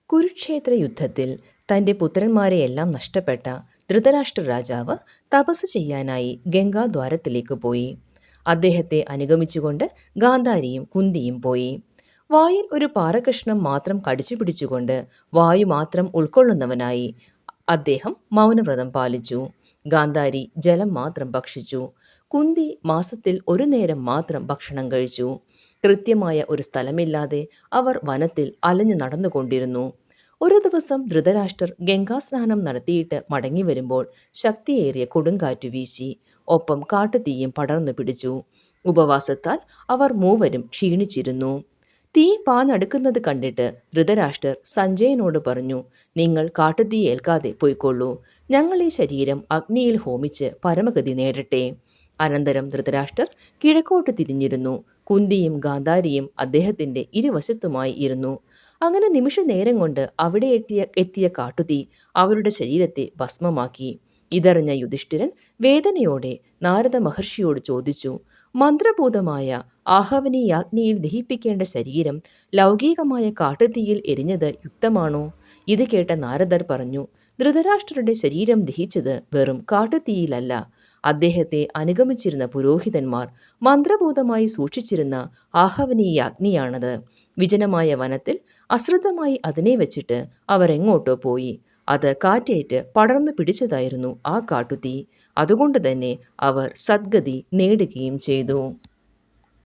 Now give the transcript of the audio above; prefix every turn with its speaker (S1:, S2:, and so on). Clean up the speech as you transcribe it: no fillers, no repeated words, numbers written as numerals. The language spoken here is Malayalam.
S1: കുരുക്ഷേത്ര യുദ്ധത്തിൽ തൻ്റെ പുത്രന്മാരെയെല്ലാം നഷ്ടപ്പെട്ട ധൃതരാഷ്ട്ര രാജാവ് തപസ് ചെയ്യാനായി ഗംഗാദ്വാരത്തിലേക്ക് പോയി. അദ്ദേഹത്തെ അനുഗമിച്ചുകൊണ്ട് ഗാന്ധാരിയും കുന്തിയും പോയി. വായിൽ ഒരു പാറകഷ്ണം മാത്രം കടിച്ചു പിടിച്ചുകൊണ്ട് വായു മാത്രം ഉൾക്കൊള്ളുന്നവനായി അദ്ദേഹം മൗനവ്രതം പാലിച്ചു. ഗാന്ധാരി ജലം മാത്രം ഭക്ഷിച്ചു. കുന്തി മാസത്തിൽ ഒരു നേരം മാത്രം ഭക്ഷണം കഴിച്ചു. കൃത്യമായ ഒരു സ്ഥലമില്ലാതെ അവർ വനത്തിൽ അലഞ്ഞു നടന്നുകൊണ്ടിരുന്നു. ഒരു ദിവസം ധൃതരാഷ്ട്രർ ഗംഗാസ്നാനം നടത്തിയിട്ട് മടങ്ങി വരുമ്പോൾ ശക്തിയേറിയ കൊടുങ്കാറ്റു വീശി. ഒപ്പം കാട്ടുതീയും പടർന്നു പിടിച്ചു. ഉപവാസത്താൽ അവർ മൂവരും ക്ഷീണിച്ചിരുന്നു. തീ പാഞ്ഞടുക്കുന്നത് കണ്ടിട്ട് ധൃതരാഷ്ട്രർ സഞ്ജയനോട് പറഞ്ഞു, നിങ്ങൾ കാട്ടുതീ ഏൽക്കാതെ പോയിക്കൊള്ളൂ. ഞങ്ങൾ ഈ ശരീരം അഗ്നിയിൽ ഹോമിച്ച് പരമഗതി നേടട്ടെ. അനന്തരം ധൃതരാഷ്ട്രർ കിഴക്കോട്ട് തിരിഞ്ഞിരുന്നു. കുന്തിയും ഗാന്ധാരിയും അദ്ദേഹത്തിന്റെ ഇരുവശത്തുമായി ഇരുന്നു. അങ്ങനെ നിമിഷ നേരം കൊണ്ട് അവിടെ എത്തിയ കാട്ടുതീ അവരുടെ ശരീരത്തെ ഭസ്മമാക്കി. ഇതറിഞ്ഞ യുധിഷ്ഠിരൻ വേദനയോടെ നാരദ മഹർഷിയോട് ചോദിച്ചു, മന്ത്രഭൂതമായ ആഹവനീയാഗ്നിയിൽ ദഹിപ്പിക്കേണ്ട ശരീരം ലൗകികമായ കാട്ടുതീയിൽ എരിഞ്ഞത് യുക്തമാണോ? ഇത് കേട്ട നാരദർ പറഞ്ഞു, ധൃതരാഷ്ട്രരുടെ ശരീരം ദഹിച്ചത് വെറും കാട്ടുതീയിലല്ല. അദ്ദേഹത്തെ അനുഗമിച്ചിരുന്ന പുരോഹിതന്മാർ മന്ത്രഭൂതമായി സൂക്ഷിച്ചിരുന്ന ആഹവനീയാഗ്നിയാണത്. വിജനമായ വനത്തിൽ അശ്രദ്ധമായി അതിനെ വെച്ചിട്ട് അവർ എങ്ങോട്ടോ പോയി. അത് കാറ്റേറ്റ് പടർന്നു പിടിച്ചതായിരുന്നു ആ കാട്ടുതീ. അതുകൊണ്ട് തന്നെ അവർ സദ്ഗതി നേടുകയും ചെയ്തു.